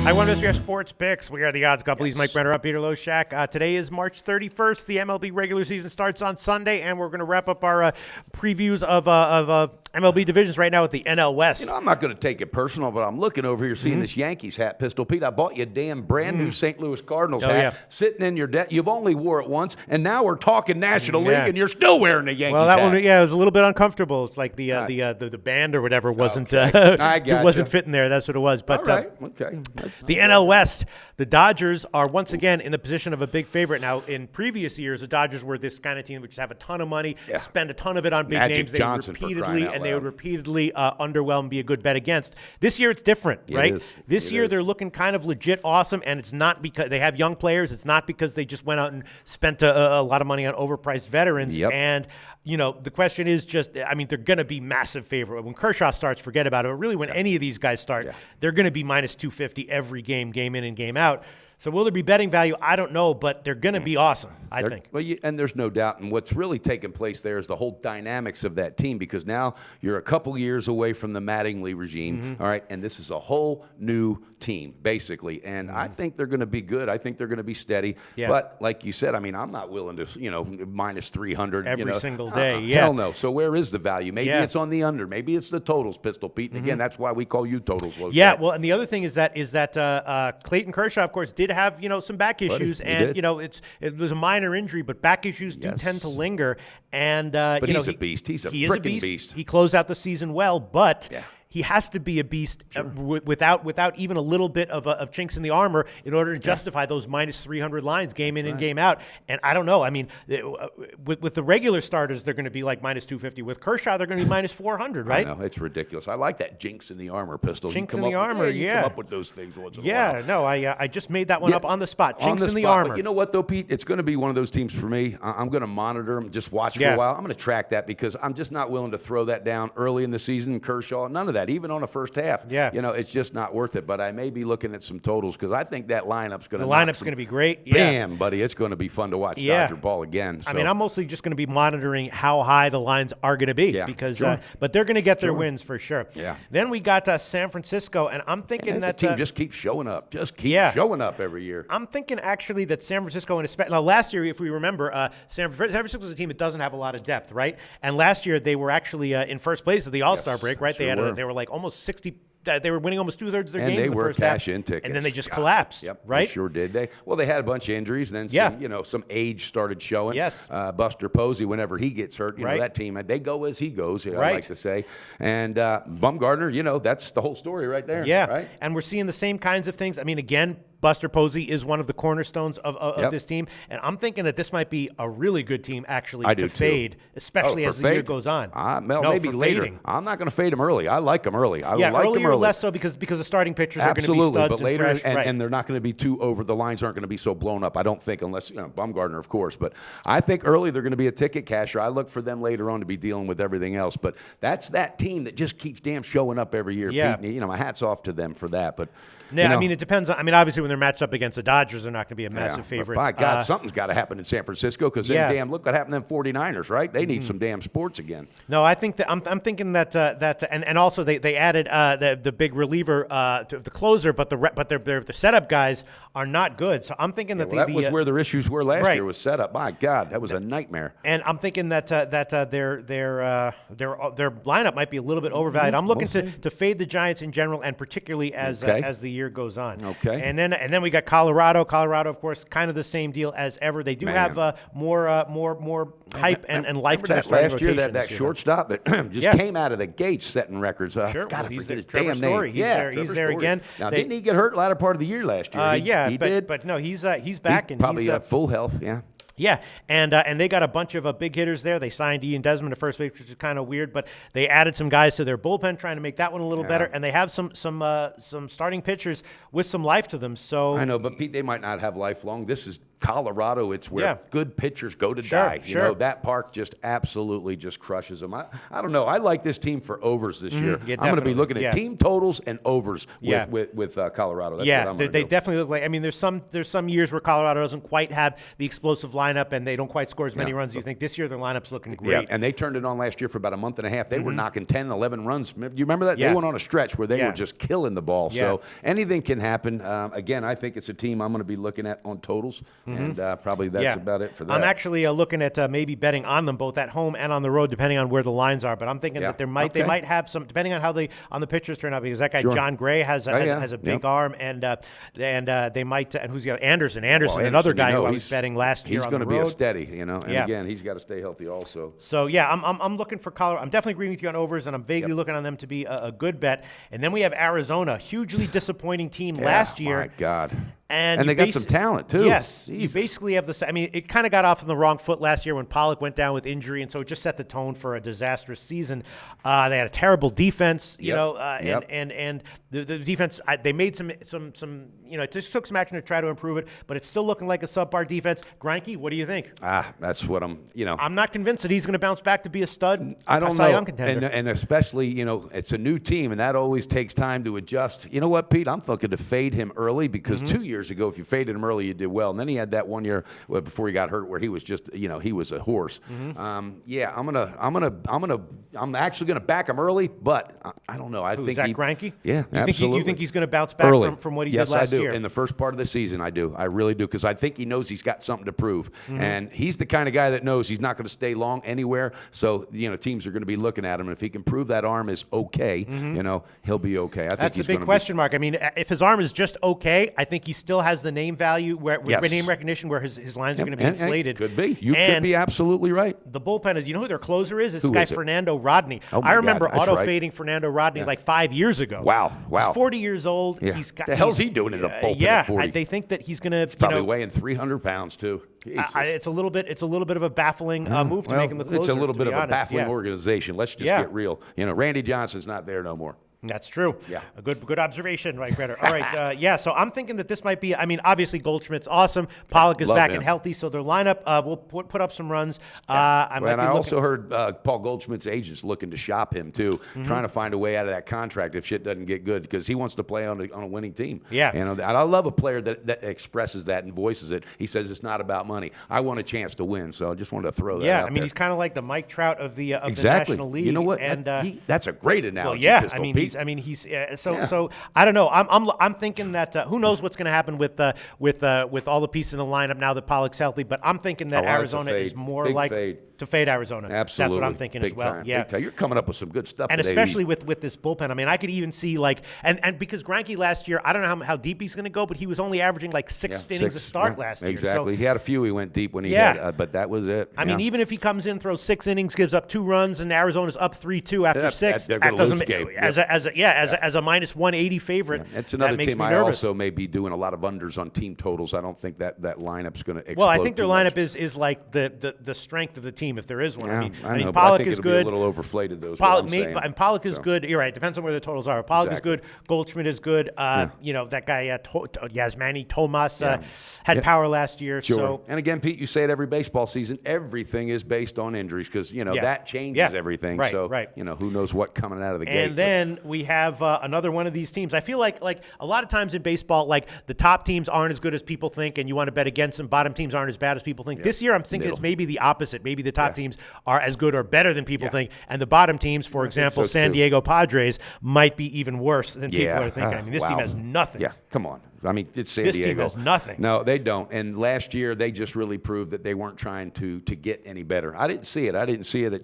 I want to Sports Picks. We are the Odds Couple. He's Mike Brenner and Peter Loshak. Today is March 31st. The MLB regular season starts on Sunday, and we're going to wrap up our previews of MLB divisions right now with the NL West. You know, I'm not going to take it personal, but I'm looking over here seeing this Yankees hat, Pistol Pete. I bought you a damn brand new St. Louis Cardinals hat sitting in your desk. You've only wore it once, and now we're talking National League, and you're still wearing the Yankees hat. Well, that one, it was a little bit uncomfortable. It's like the band or whatever wasn't wasn't fitting there. That's what it was. But all right. Okay. The NL West, the Dodgers are once again in the position of a big favorite. Now, in previous years, the Dodgers were this kind of team which have a ton of money, spend a ton of it on big names. They would repeatedly underwhelm and be a good bet against. This year, it's different, right? This year, they're looking kind of legit awesome, and it's not because they have young players. It's not because they just went out and spent a lot of money on overpriced veterans. And you know, the question is just, I mean, they're going to be massive favorite. When Kershaw starts, forget about it. But really, when any of these guys start, they're going to be minus 250 every game in and game out. So will there be betting value? I don't know, but they're going to be awesome, I think. Well, and there's no doubt. And what's really taking place there is the whole dynamics of that team, because now you're a couple years away from the Mattingly regime, all right? And this is a whole new team, basically. And I think they're going to be good. I think they're going to be steady. But like you said, I mean, I'm not willing to, minus 300. Every single day, Hell no. So where is the value? Maybe it's on the under. Maybe it's the totals, Pistol Pete. And again, that's why we call you totals. Yeah, well, and the other thing is that Clayton Kershaw, of course, did have some back issues, and it was a minor injury, but back issues do tend to linger. And but he's a beast. He's a freaking beast. He closed out the season well, but he has to be a beast without even a little bit of chinks in the armor in order to justify those minus 300 lines game in and game out. And I don't know. I mean, with the regular starters, they're going to be like minus 250. With Kershaw, they're going to be minus 400, right? I know. It's ridiculous. I like that jinx in the armor, Pistol. Jinx in the armor, you come up with those things once in a while. Yeah, no, I just made that one up on the spot. Jinx in the armor. But you know what, though, Pete? It's going to be one of those teams for me. I'm going to monitor them, just watch for a while. I'm going to track that because I'm just not willing to throw that down early in the season. Kershaw, none of that, even on a first half. It's just not worth it. But I may be looking at some totals because I think that lineup's going to. The lineup's going to be great. Bam, buddy, it's going to be fun to watch Dodger ball again. So. I mean, I'm mostly just going to be monitoring how high the lines are going to be because, but they're going to get their wins for sure. Yeah. Then we got San Francisco, and I'm thinking that the team just keeps showing up. Just keep showing up every year. I'm thinking actually that San Francisco, and now last year, if we remember, San Francisco is a team that doesn't have a lot of depth, right? And last year they were actually in first place at the All-Star break, right? They were like almost 60. They were winning almost 2/3 of their games in the first half. And they were cash-in tickets. And then they just collapsed, right? They sure did. They had a bunch of injuries. Then some age started showing. Yes. Buster Posey, whenever he gets hurt, you know, that team, they go as he goes, I like to say. And Bumgarner, that's the whole story right there. Yeah. Right? And we're seeing the same kinds of things. I mean, again, Buster Posey is one of the cornerstones of this team. And I'm thinking that this might be a really good team, actually, to fade, especially as the year goes on. Maybe later. Fading. I'm not going to fade them early. I like them early. Earlier less so because the starting pitchers are going to be studs but later, and fresh. And they're not going to be too over. The lines aren't going to be so blown up, I don't think, unless, Bumgarner, of course. But I think early they're going to be a ticket casher. I look for them later on to be dealing with everything else. But that's that team that just keeps damn showing up every year. Yeah. Pete, my hat's off to them for that. But I mean, it depends. I mean, obviously, when they're matched up against the Dodgers, they're not going to be a massive favorite. By God, something's got to happen in San Francisco because look what happened to them 49ers, right? They need some damn sports again. No, I think that I'm thinking that and also they added the big reliever to the closer, but the setup guys are not good. So I'm thinking that that was where their issues were last year was setup. My God, that was a nightmare. And I'm thinking that their lineup might be a little bit overvalued. I'm looking to fade the Giants in general, and particularly as the year goes on. Okay. And then we got Colorado. Colorado, of course, kind of the same deal as ever. They do have more hype and life to their starting last year. That That shortstop that just came out of the gates setting records. Sure. God, he's his Trevor damn Story. name. He's there again. Now, didn't he get hurt latter part of the year last year? He did. But no, he's back and probably he's full health. Yeah. Yeah, and they got a bunch of big hitters there. They signed Ian Desmond to first base, which is kind of weird, but they added some guys to their bullpen, trying to make that one a little better. And they have some starting pitchers with some life to them. So I know, but Pete, they might not have lifelong. This is Colorado, it's where good pitchers go to die. You know, that park just absolutely just crushes them. I don't know. I like this team for overs this year. Yeah, I'm going to be looking at team totals and overs with Colorado. That's what I'm they definitely look like. I mean, there's some years where Colorado doesn't quite have the explosive lineup and they don't quite score as many runs as you think. This year their lineup's looking great. Yeah, and they turned it on last year for about a month and a half. They were knocking 10, 11 runs. You remember that? They went on a stretch where they were just killing the ball. So anything can happen. Again, I think it's a team I'm going to be looking at on totals, and probably that's about it for that. I'm actually looking at maybe betting on them both at home and on the road, depending on where the lines are. But I'm thinking that they might have some, depending on how the pitchers turn out, because that guy John Gray has a big arm, and they might. And who's the other? Anderson, another guy who I was betting last year. He's going to be a steady, you know. And again, he's got to stay healthy also. So I'm looking for Colorado. I'm definitely agreeing with you on overs, and I'm vaguely looking on them to be a good bet. And then we have Arizona, hugely disappointing team last year. My God. And they got some talent, too. Yes. Jesus. You basically have the – I mean, it kind of got off on the wrong foot last year when Pollock went down with injury, and so it just set the tone for a disastrous season. They had a terrible defense, you know, and the defense they made some you know, it just took some action to try to improve it, but it's still looking like a subpar defense. Greinke, what do you think? That's what I'm not convinced that he's going to bounce back to be a stud. I don't Cy know. Young contender. And especially, you know, it's a new team, and that always takes time to adjust. You know what, Pete? I'm looking to fade him early because 2 years ago, if you faded him early, you did well. And then he had that 1 year before he got hurt where he was just, you know, he was a horse. I'm actually gonna back him early, but I don't know. I think Zach Greinke? Yeah, absolutely. You think he's going to bounce back from what he did last year? Yes, I do. In the first part of the season, I do. I really do, because I think he knows he's got something to prove, and he's the kind of guy that knows he's not going to stay long anywhere. So you know, teams are going to be looking at him, and if he can prove that arm is okay, you know, he'll be okay. I think that's a big question mark. I mean, if his arm is just okay, I think he still has the name value, name recognition, where his lines are going to be inflated. Could be. You could be absolutely right. The bullpen is. You know who their closer is? It's this guy Fernando Rodney. I remember fading Fernando Rodney like 5 years ago. Wow. He's 40 years old. Yeah. The hell's he doing in the bullpen at 40? They think that he's going to. He's probably weighing 300 pounds too. It's a little bit of a baffling move to make him the closer. It's a little bit of a baffling organization. Let's just get real. You know, Randy Johnson's not there no more. That's true. Yeah. A good observation, right, Brenner? All right. So I'm thinking that this might be, I mean, obviously Goldschmidt's awesome. Pollock is back and healthy, so their lineup will put up some runs. And I also heard Paul Goldschmidt's agents looking to shop him, too, trying to find a way out of that contract if shit doesn't get good, because he wants to play on a winning team. Yeah. You know, and I love a player that expresses that and voices it. He says it's not about money. I want a chance to win, so I just wanted to throw that out I mean, he's kind of like the Mike Trout of the National League. You know what? And that's a great analogy. Well, So I don't know. I'm thinking that who knows what's going to happen with all the pieces in the lineup now that Pollock's healthy. But I'm thinking that Arizona is more to fade Arizona. Absolutely, that's what I'm thinking big as well. Time. Yeah, big time. You're coming up with some good stuff. And today, especially with this bullpen. I mean, I could even see and because Greinke last year, I don't know how deep he's going to go, but he was only averaging like six innings a start last year. Exactly. So, he had a few. He went deep when he had, but that was it. I mean, even if he comes in, throws 6 innings, gives up 2 runs, and Arizona's up 3-2 after 6, that doesn't as a minus 180 favorite. It's another team. I also may be doing a lot of unders on team totals. I don't think that lineup's going to explode. Well, I think their lineup is like the strength of the team, if there is one. Yeah, I mean, Pollock is good. Be a little overflated, though. And Pollock is good. You're right. Depends on where the totals are. Pollock is good. Goldschmidt is good. You know, that guy Yasmani Tomas had power last year. Sure. So, and again, Pete, you say it every baseball season. Everything is based on injuries because that changes everything. Right, so right. Who knows what coming out of the gate. And then we have another one of these teams. I feel like a lot of times in baseball, like the top teams aren't as good as people think, and you want to bet against them. Bottom teams aren't as bad as people think. This year, I'm thinking it's maybe the opposite. Maybe the top teams are as good or better than people think, and the bottom teams, for example, San Diego Padres, might be even worse than people are thinking. I mean, this team has nothing. Yeah, come on. I mean, it's San Diego. This team has nothing. No, they don't. And last year, they just really proved that they weren't trying to get any better. I didn't see it. I didn't see it at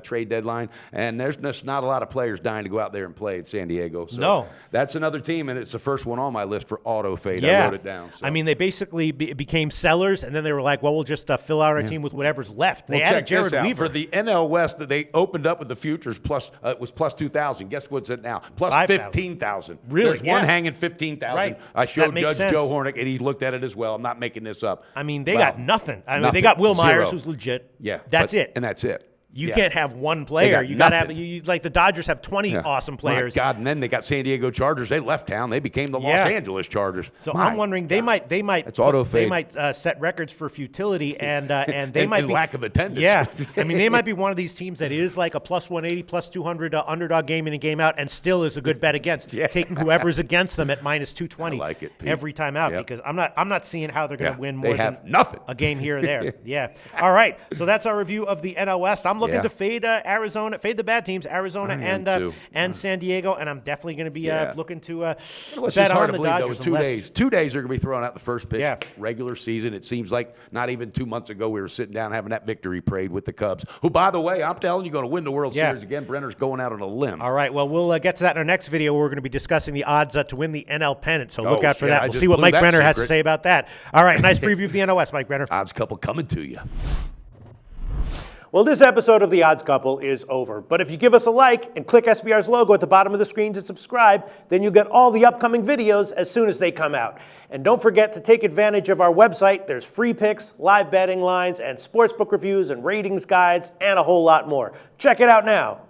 trade deadline. And there's just not a lot of players dying to go out there and play at San Diego. So no. That's another team, and it's the first one on my list for auto fade. Yeah. I wrote it down. So. I mean, they basically became sellers, and then they were like, well, we'll just fill out our team with whatever's left. They added Jared Weaver. For the NL West, that they opened up with the futures plus it was plus 2,000. Guess what's it now? Plus 15,000. Really? There's one hanging 15,000. Right. I showed Judge Joe Hornick, and he looked at it as well. I'm not making this up. I mean, they got nothing. I mean, they got Will Myers, who's legit. Yeah. That's it. And that's it. You can't have one player. You got to have like the Dodgers have 20 awesome players. My God, and then they got San Diego Chargers. They left town. They became the Los Angeles Chargers. So I'm wondering they might set records for futility and they might be lack of attendance. Yeah, I mean they might be one of these teams that is like a plus 180, plus 200 underdog game in and game out, and still is a good bet against taking whoever's against them at minus 220. I like it, Pete. Every time out because I'm not seeing how they're going to win more than nothing. A game here or there. All right, so that's our review of the NL West. I'm looking to fade Arizona, fade the bad teams, Arizona and San Diego, and I'm definitely going to be looking to bet on the Dodgers. 2 days. 2 days are going to be throwing out the first pitch. Regular season. It seems like not even 2 months ago we were sitting down having that victory parade with the Cubs, who, by the way, I'm telling you, going to win the World Series again. Brenner's going out on a limb. All right. Well, we'll get to that in our next video where we're going to be discussing the odds to win the NL pennant. So look out for that. We'll see what Mike Brenner has to say about that. All right. Nice preview of the NL West, Mike Brenner. Odds Couple coming to you. Well, this episode of The Odds Couple is over. But if you give us a like and click SBR's logo at the bottom of the screen to subscribe, then you'll get all the upcoming videos as soon as they come out. And don't forget to take advantage of our website. There's free picks, live betting lines, and sportsbook reviews and ratings guides, and a whole lot more. Check it out now.